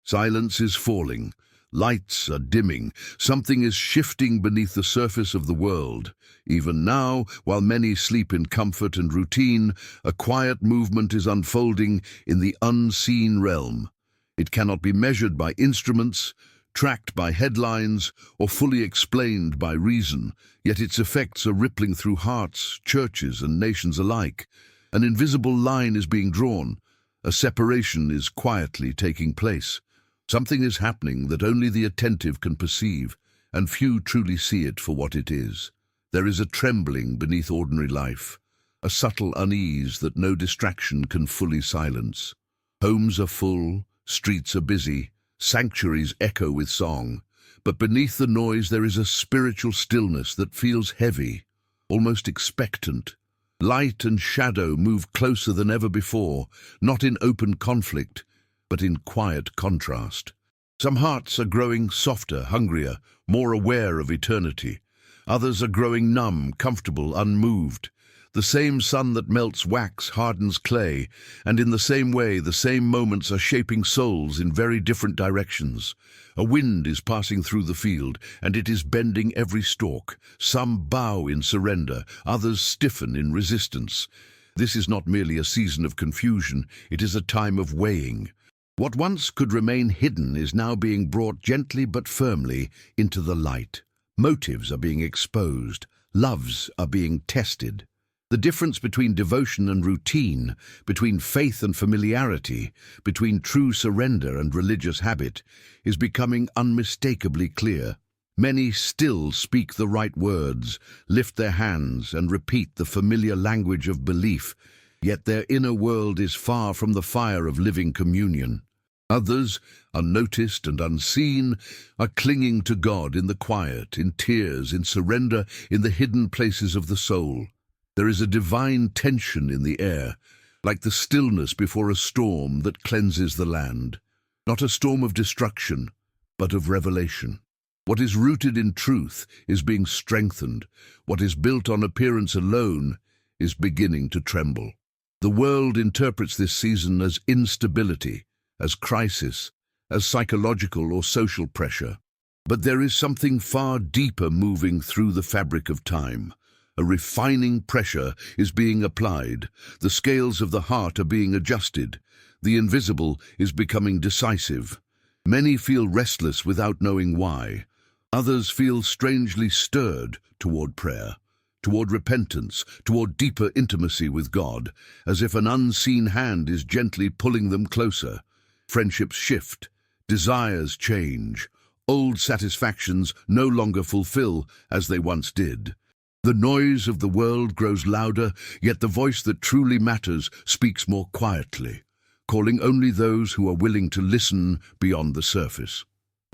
Silence is falling. Lights are dimming. Something is shifting beneath the surface of the world. Even now, while many sleep in comfort and routine, a quiet movement is unfolding in the unseen realm. It cannot be measured by instruments, tracked by headlines, or fully explained by reason, yet its effects are rippling through hearts, churches, and nations alike. An invisible line is being drawn. A separation is quietly taking place. Something is happening that only the attentive can perceive, and few truly see it for what it is. There is a trembling beneath ordinary life, a subtle unease that no distraction can fully silence. Homes are full, streets are busy, sanctuaries echo with song, but beneath the noise there is a spiritual stillness that feels heavy, almost expectant. Light and shadow move closer than ever before, not in open conflict, but in quiet contrast. Some hearts are growing softer, hungrier, more aware of eternity. Others are growing numb, comfortable, unmoved. The same sun that melts wax hardens clay, and in the same way the same moments are shaping souls in very different directions. A wind is passing through the field, and it is bending every stalk. Some bow in surrender, others stiffen in resistance. This is not merely a season of confusion, it is a time of weighing. What once could remain hidden is now being brought gently but firmly into the light. Motives are being exposed, loves are being tested. The difference between devotion and routine, between faith and familiarity, between true surrender and religious habit, is becoming unmistakably clear. Many still speak the right words, lift their hands, and repeat the familiar language of belief, yet their inner world is far from the fire of living communion. Others, unnoticed and unseen, are clinging to God in the quiet, in tears, in surrender, in the hidden places of the soul. There is a divine tension in the air, like the stillness before a storm that cleanses the land. Not a storm of destruction, but of revelation. What is rooted in truth is being strengthened. What is built on appearance alone is beginning to tremble. The world interprets this season as instability, as crisis, as psychological or social pressure. But there is something far deeper moving through the fabric of time. A refining pressure is being applied. The scales of the heart are being adjusted. The invisible is becoming decisive. Many feel restless without knowing why. Others feel strangely stirred toward prayer, toward repentance, toward deeper intimacy with God, as if an unseen hand is gently pulling them closer. Friendships shift, desires change, old satisfactions no longer fulfill as they once did. The noise of the world grows louder, yet the voice that truly matters speaks more quietly, calling only those who are willing to listen beyond the surface.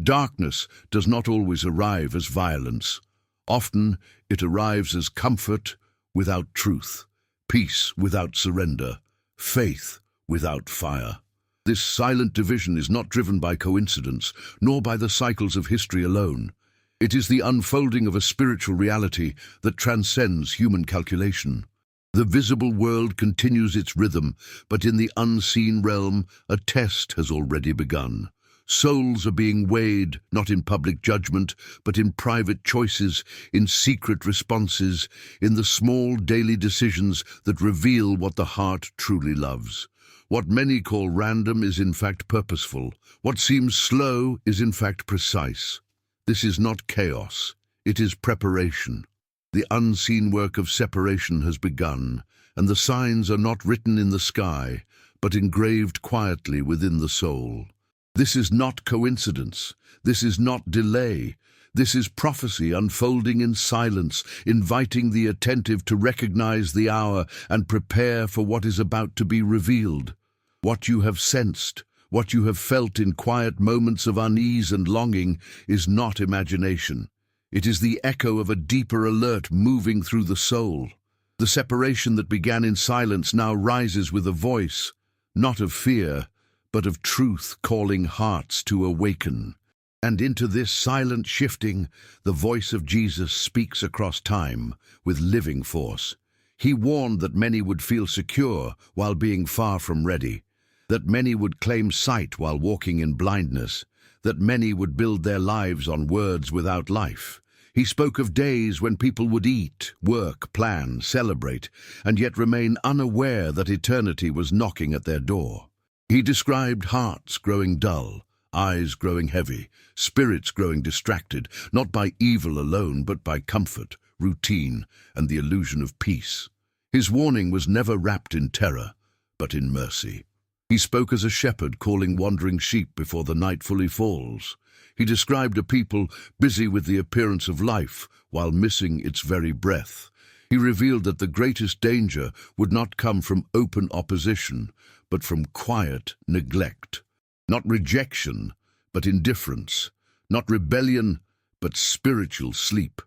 Darkness does not always arrive as violence. Often it arrives as comfort without truth, peace without surrender, faith without fire. This silent division is not driven by coincidence, nor by the cycles of history alone. It is the unfolding of a spiritual reality that transcends human calculation. The visible world continues its rhythm, but in the unseen realm, a test has already begun. Souls are being weighed, not in public judgment, but in private choices, in secret responses, in the small daily decisions that reveal what the heart truly loves. What many call random is in fact purposeful. What seems slow is in fact precise. This is not chaos, it is preparation. The unseen work of separation has begun, and the signs are not written in the sky, but engraved quietly within the soul. This is not coincidence. This is not delay. This is prophecy unfolding in silence, inviting the attentive to recognize the hour and prepare for what is about to be revealed. What you have sensed, what you have felt in quiet moments of unease and longing is not imagination. It is the echo of a deeper alert moving through the soul. The separation that began in silence now rises with a voice, not of fear, but of truth calling hearts to awaken. And into this silent shifting, the voice of Jesus speaks across time with living force. He warned that many would feel secure while being far from ready. that many would claim sight while walking in blindness, that many would build their lives on words without life. He spoke of days when people would eat, work, plan, celebrate, and yet remain unaware that eternity was knocking at their door. He described hearts growing dull, eyes growing heavy, spirits growing distracted, not by evil alone, but by comfort, routine, and the illusion of peace. His warning was never wrapped in terror, but in mercy. He spoke as a shepherd calling wandering sheep before the night fully falls. He described a people busy with the appearance of life while missing its very breath. He revealed that the greatest danger would not come from open opposition, but from quiet neglect. Not rejection, but indifference. Not rebellion, but spiritual sleep.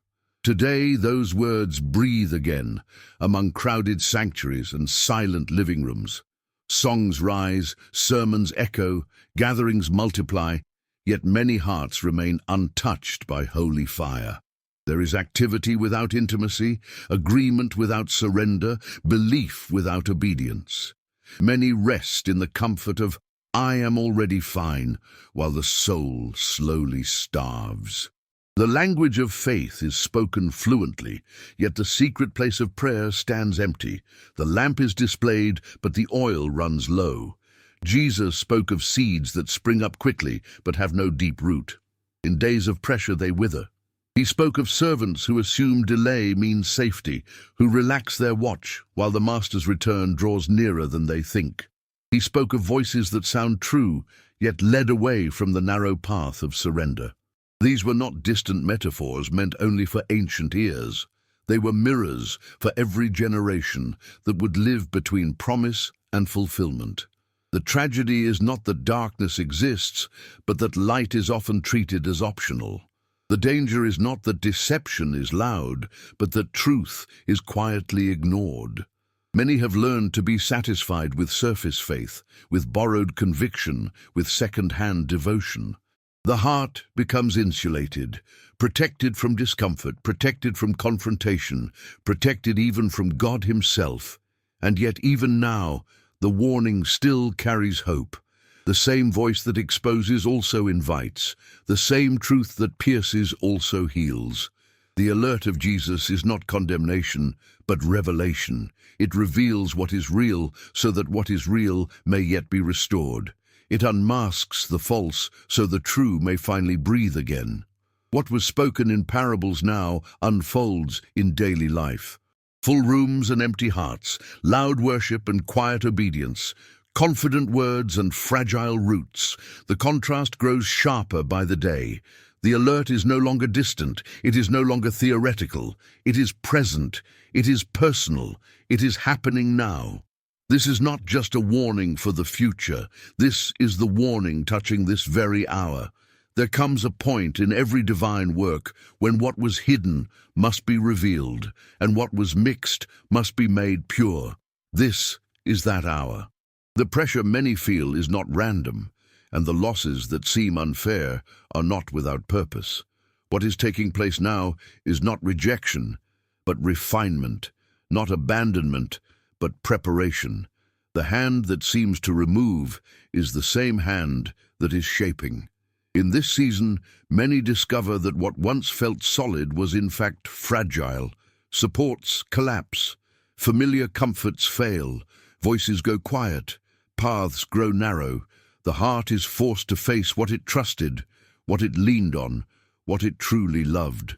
Today, those words breathe again among crowded sanctuaries and silent living rooms. Songs rise, sermons echo, gatherings multiply, yet many hearts remain untouched by holy fire. There is activity without intimacy, agreement without surrender, belief without obedience. Many rest in the comfort of "I am already fine," while the soul slowly starves. The language of faith is spoken fluently, yet the secret place of prayer stands empty. The lamp is displayed, but the oil runs low. Jesus spoke of seeds that spring up quickly, but have no deep root. In days of pressure they wither. He spoke of servants who assume delay means safety, who relax their watch while the master's return draws nearer than they think. He spoke of voices that sound true, yet led away from the narrow path of surrender. These were not distant metaphors meant only for ancient ears. They were mirrors for every generation that would live between promise and fulfillment. The tragedy is not that darkness exists, but that light is often treated as optional. The danger is not that deception is loud, but that truth is quietly ignored. Many have learned to be satisfied with surface faith, with borrowed conviction, with second-hand devotion. The heart becomes insulated, protected from discomfort, protected from confrontation, protected even from God Himself. And yet even now, the warning still carries hope. The same voice that exposes also invites. The same truth that pierces also heals. The alert of Jesus is not condemnation, but revelation. It reveals what is real so that what is real may yet be restored. It unmasks the false so the true may finally breathe again. What was spoken in parables now unfolds in daily life. Full rooms and empty hearts, loud worship and quiet obedience, confident words and fragile roots. The contrast grows sharper by the day. The alert is no longer distant, it is no longer theoretical, it is present, it is personal, it is happening now. This is not just a warning for the future, this is the warning touching this very hour. There comes a point in every divine work when what was hidden must be revealed, and what was mixed must be made pure. This is that hour. The pressure many feel is not random, and the losses that seem unfair are not without purpose. What is taking place now is not rejection, but refinement, not abandonment, but preparation. The hand that seems to remove is the same hand that is shaping. In this season, many discover that what once felt solid was in fact fragile. Supports collapse, familiar comforts fail, voices go quiet, paths grow narrow. The heart is forced to face what it trusted, what it leaned on, what it truly loved.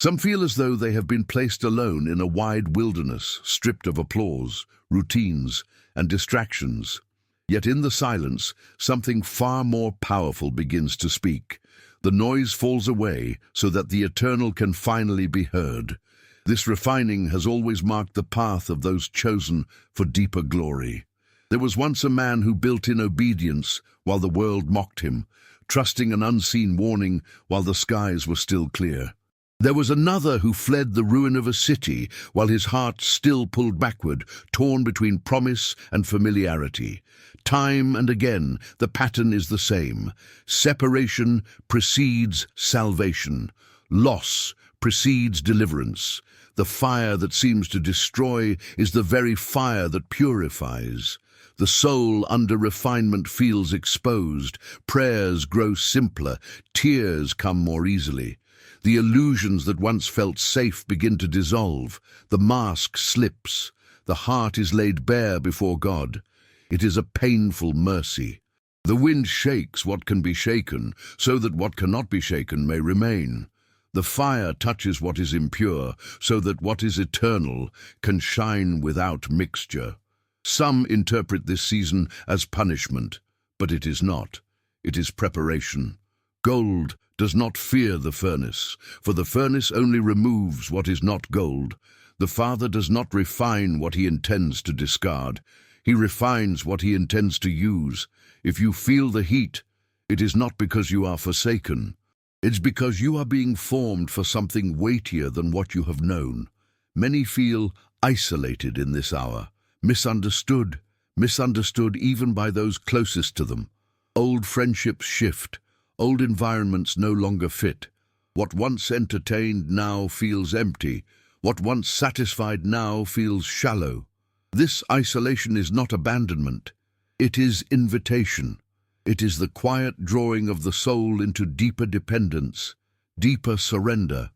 Some feel as though they have been placed alone in a wide wilderness, stripped of applause, routines, and distractions. Yet in the silence, something far more powerful begins to speak. The noise falls away so that the eternal can finally be heard. This refining has always marked the path of those chosen for deeper glory. There was once a man who built in obedience while the world mocked him, trusting an unseen warning while the skies were still clear. There was another who fled the ruin of a city while his heart still pulled backward, torn between promise and familiarity. Time and again, the pattern is the same. Separation precedes salvation. Loss precedes deliverance. The fire that seems to destroy is the very fire that purifies. The soul under refinement feels exposed, prayers grow simpler, tears come more easily. The illusions that once felt safe begin to dissolve, the mask slips, the heart is laid bare before God. It is a painful mercy. The wind shakes what can be shaken, so that what cannot be shaken may remain. The fire touches what is impure, so that what is eternal can shine without mixture. Some interpret this season as punishment, but it is not. It is preparation. Gold does not fear the furnace, for the furnace only removes what is not gold. The Father does not refine what he intends to discard. He refines what he intends to use. If you feel the heat, it is not because you are forsaken. It's because you are being formed for something weightier than what you have known. Many feel isolated in this hour, misunderstood even by those closest to them. Old friendships shift, old environments no longer fit. What once entertained now feels empty. What once satisfied now feels shallow. This isolation is not abandonment. It is invitation. It is the quiet drawing of the soul into deeper dependence, deeper surrender,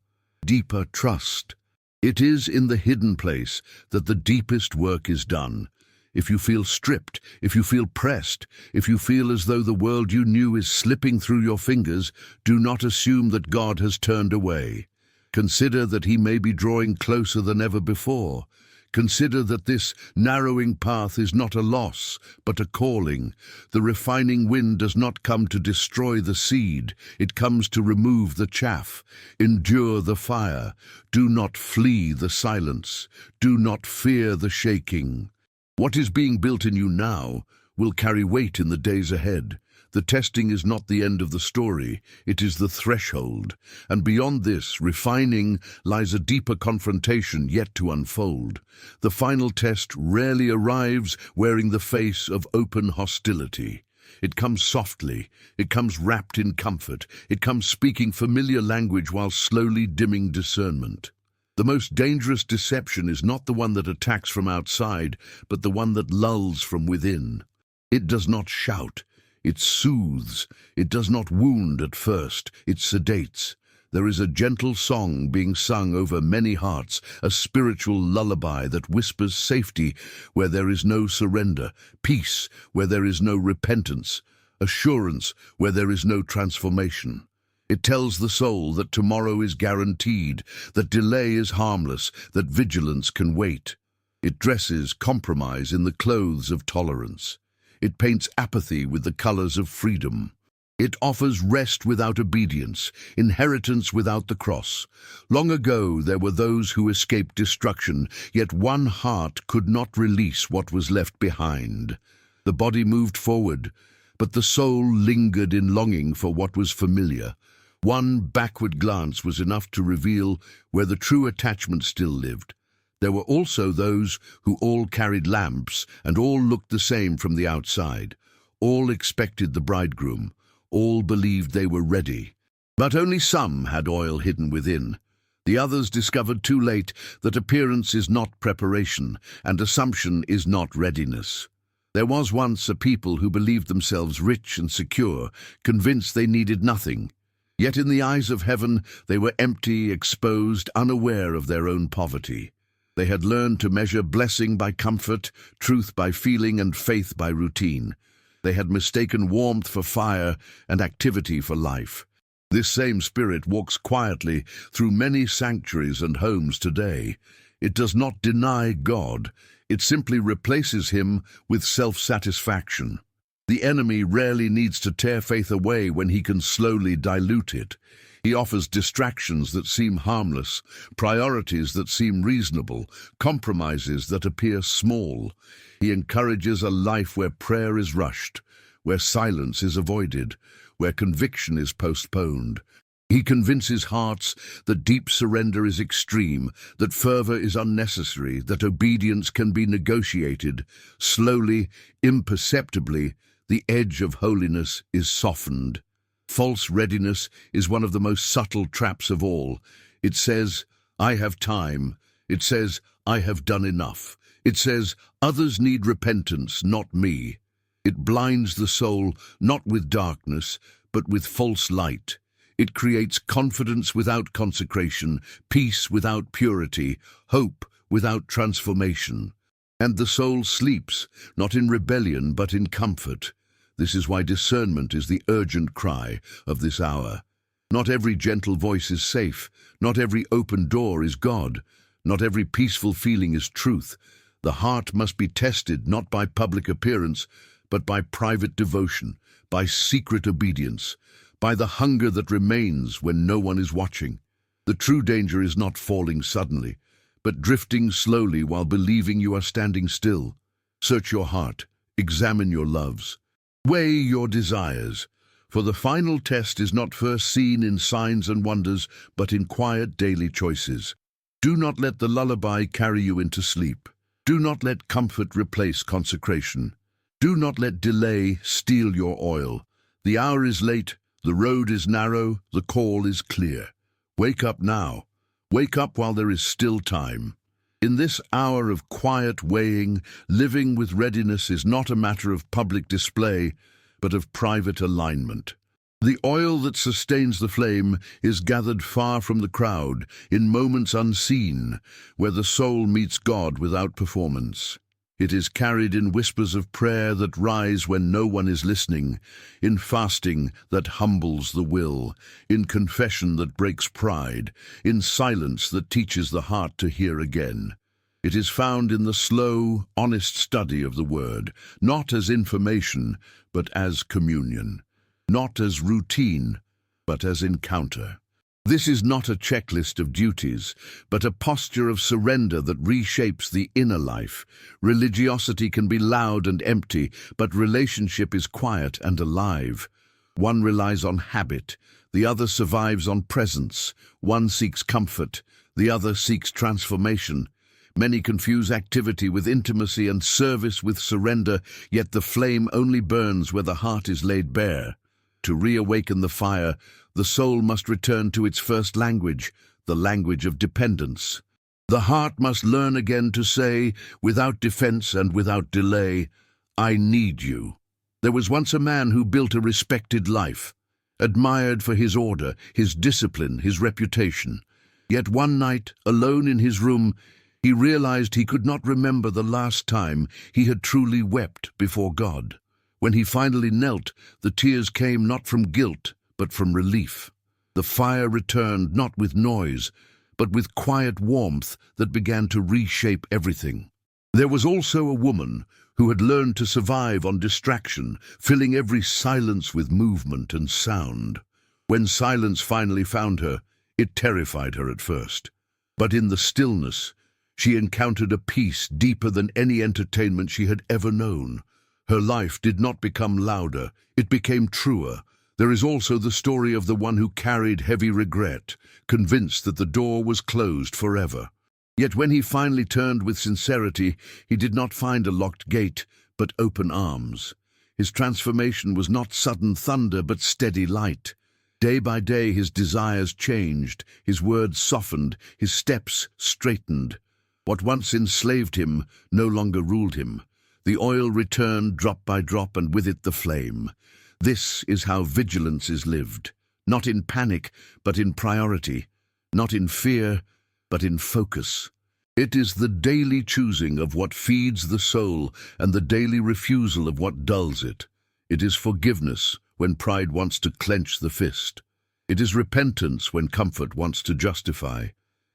deeper trust. It is in the hidden place that the deepest work is done. If you feel stripped, if you feel pressed, if you feel as though the world you knew is slipping through your fingers, do not assume that God has turned away. Consider that he may be drawing closer than ever before. Consider that this narrowing path is not a loss, but a calling. The refining wind does not come to destroy the seed, it comes to remove the chaff. Endure the fire. Do not flee the silence. Do not fear the shaking. What is being built in you now will carry weight in the days ahead. The testing is not the end of the story, it is the threshold. And beyond this, refining, lies a deeper confrontation yet to unfold. The final test rarely arrives wearing the face of open hostility. It comes softly, it comes wrapped in comfort, it comes speaking familiar language while slowly dimming discernment. The most dangerous deception is not the one that attacks from outside, but the one that lulls from within. It does not shout. It soothes. It does not wound at first. It sedates. There is a gentle song being sung over many hearts, a spiritual lullaby that whispers safety where there is no surrender, peace where there is no repentance, assurance where there is no transformation. It tells the soul that tomorrow is guaranteed, that delay is harmless, that vigilance can wait. It dresses compromise in the clothes of tolerance. It paints apathy with the colors of freedom. It offers rest without obedience, inheritance without the cross. Long ago there were those who escaped destruction, yet one heart could not release what was left behind. The body moved forward, but the soul lingered in longing for what was familiar. One backward glance was enough to reveal where the true attachment still lived. There were also those who all carried lamps and all looked the same from the outside. All expected the bridegroom. All believed they were ready. But only some had oil hidden within. The others discovered too late that appearance is not preparation and assumption is not readiness. There was once a people who believed themselves rich and secure, convinced they needed nothing. Yet in the eyes of heaven they were empty, exposed, unaware of their own poverty. They had learned to measure blessing by comfort, truth by feeling, and faith by routine. They had mistaken warmth for fire and activity for life. This same spirit walks quietly through many sanctuaries and homes today. It does not deny God. It simply replaces him with self-satisfaction. The enemy rarely needs to tear faith away when he can slowly dilute it. He offers distractions that seem harmless, priorities that seem reasonable, compromises that appear small. He encourages a life where prayer is rushed, where silence is avoided, where conviction is postponed. He convinces hearts that deep surrender is extreme, that fervor is unnecessary, that obedience can be negotiated. Slowly, imperceptibly, the edge of holiness is softened. False readiness is one of the most subtle traps of all. It says, "I have time." It says, "I have done enough." It says, "Others need repentance, not me." It blinds the soul not with darkness, but with false light. It creates confidence without consecration, peace without purity, hope without transformation. And the soul sleeps, not in rebellion, but in comfort. This is why discernment is the urgent cry of this hour. Not every gentle voice is safe. Not every open door is God. Not every peaceful feeling is truth. The heart must be tested not by public appearance, but by private devotion, by secret obedience, by the hunger that remains when no one is watching. The true danger is not falling suddenly, but drifting slowly while believing you are standing still. Search your heart, examine your loves, weigh your desires, for the final test is not first seen in signs and wonders, but in quiet daily choices. Do not let the lullaby carry you into sleep. Do not let comfort replace consecration. Do not let delay steal your oil. The hour is late, the road is narrow, the call is clear. Wake up now. Wake up while there is still time. In this hour of quiet weighing, living with readiness is not a matter of public display, but of private alignment. The oil that sustains the flame is gathered far from the crowd, in moments unseen, where the soul meets God without performance. It is carried in whispers of prayer that rise when no one is listening, in fasting that humbles the will, in confession that breaks pride, in silence that teaches the heart to hear again. It is found in the slow, honest study of the Word, not as information, but as communion, not as routine, but as encounter. This is not a checklist of duties, but a posture of surrender that reshapes the inner life. Religiosity can be loud and empty, but relationship is quiet and alive. One relies on habit, the other survives on presence. One seeks comfort, the other seeks transformation. Many confuse activity with intimacy and service with surrender, yet the flame only burns where the heart is laid bare. To reawaken the fire, the soul must return to its first language, the language of dependence. The heart must learn again to say, without defense and without delay, "I need you." There was once a man who built a respected life, admired for his order, his discipline, his reputation. Yet one night, alone in his room, he realized he could not remember the last time he had truly wept before God. When he finally knelt, the tears came not from guilt, but from relief. The fire returned not with noise, but with quiet warmth that began to reshape everything. There was also a woman who had learned to survive on distraction, filling every silence with movement and sound. When silence finally found her, it terrified her at first. But in the stillness, she encountered a peace deeper than any entertainment she had ever known. Her life did not become louder, it became truer. There is also the story of the one who carried heavy regret, convinced that the door was closed forever. Yet when he finally turned with sincerity, he did not find a locked gate, but open arms. His transformation was not sudden thunder, but steady light. Day by day his desires changed, his words softened, his steps straightened. What once enslaved him no longer ruled him. The oil returned drop by drop, and with it the flame. This is how vigilance is lived, not in panic, but in priority, not in fear, but in focus. It is the daily choosing of what feeds the soul and the daily refusal of what dulls it. It is forgiveness when pride wants to clench the fist. It is repentance when comfort wants to justify.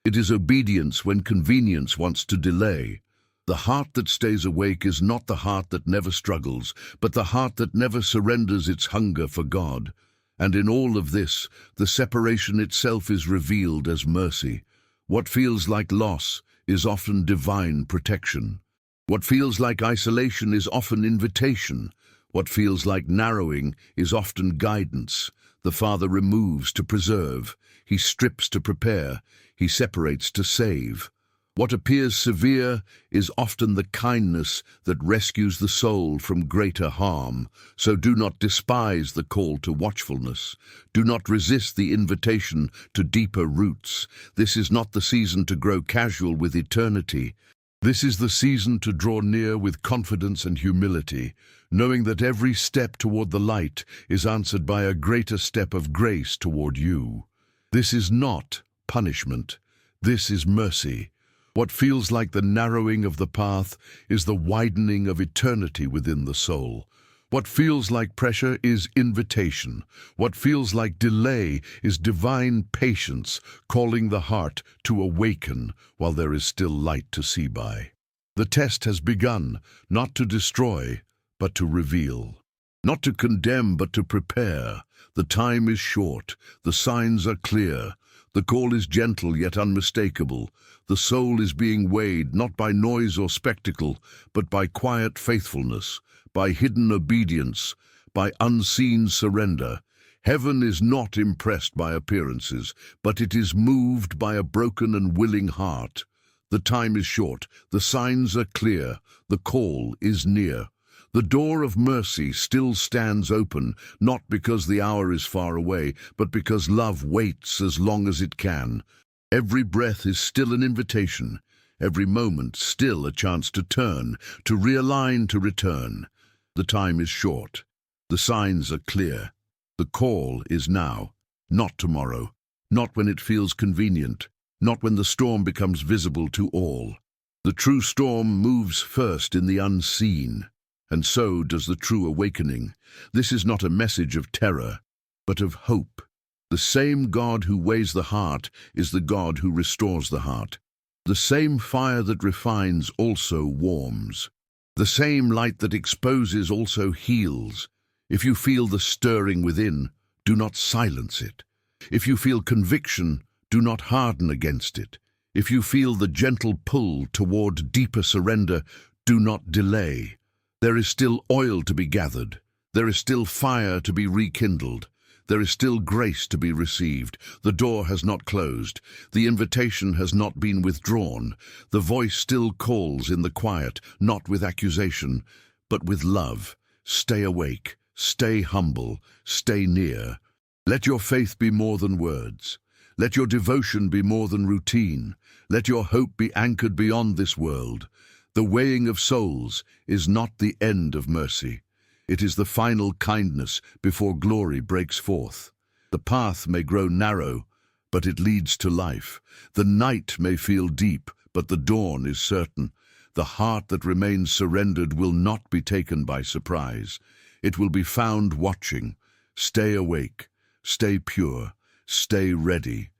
It is obedience when convenience wants to delay. The heart that stays awake is not the heart that never struggles, but the heart that never surrenders its hunger for God. And in all of this, the separation itself is revealed as mercy. What feels like loss is often divine protection. What feels like isolation is often invitation. What feels like narrowing is often guidance. The Father removes to preserve. He strips to prepare. He separates to save. What appears severe is often the kindness that rescues the soul from greater harm. So do not despise the call to watchfulness. Do not resist the invitation to deeper roots. This is not the season to grow casual with eternity. This is the season to draw near with confidence and humility, knowing that every step toward the light is answered by a greater step of grace toward you. This is not punishment. This is mercy. What feels like the narrowing of the path is the widening of eternity within the soul. What feels like pressure is invitation. What feels like delay is divine patience, calling the heart to awaken while there is still light to see by. The test has begun, not to destroy, but to reveal. Not to condemn, but to prepare. The time is short. The signs are clear. The call is gentle yet unmistakable. The soul is being weighed not by noise or spectacle, but by quiet faithfulness, by hidden obedience, by unseen surrender. Heaven is not impressed by appearances, but it is moved by a broken and willing heart. The time is short, the signs are clear, the call is near. The door of mercy still stands open, not because the hour is far away, but because love waits as long as it can. Every breath is still an invitation, every moment still a chance to turn, to realign, to return. The time is short, the signs are clear. The call is now, not tomorrow, not when it feels convenient, not when the storm becomes visible to all. The true storm moves first in the unseen. And so does the true awakening. This is not a message of terror, but of hope. The same God who weighs the heart is the God who restores the heart. The same fire that refines also warms. The same light that exposes also heals. If you feel the stirring within, do not silence it. If you feel conviction, do not harden against it. If you feel the gentle pull toward deeper surrender, do not delay. There is still oil to be gathered. There is still fire to be rekindled. There is still grace to be received. The door has not closed. The invitation has not been withdrawn. The voice still calls in the quiet, not with accusation, but with love. Stay awake. Stay humble. Stay near. Let your faith be more than words. Let your devotion be more than routine. Let your hope be anchored beyond this world. The weighing of souls is not the end of mercy. It is the final kindness before glory breaks forth. The path may grow narrow, but it leads to life. The night may feel deep, but the dawn is certain. The heart that remains surrendered will not be taken by surprise. It will be found watching. Stay awake, stay pure, stay ready.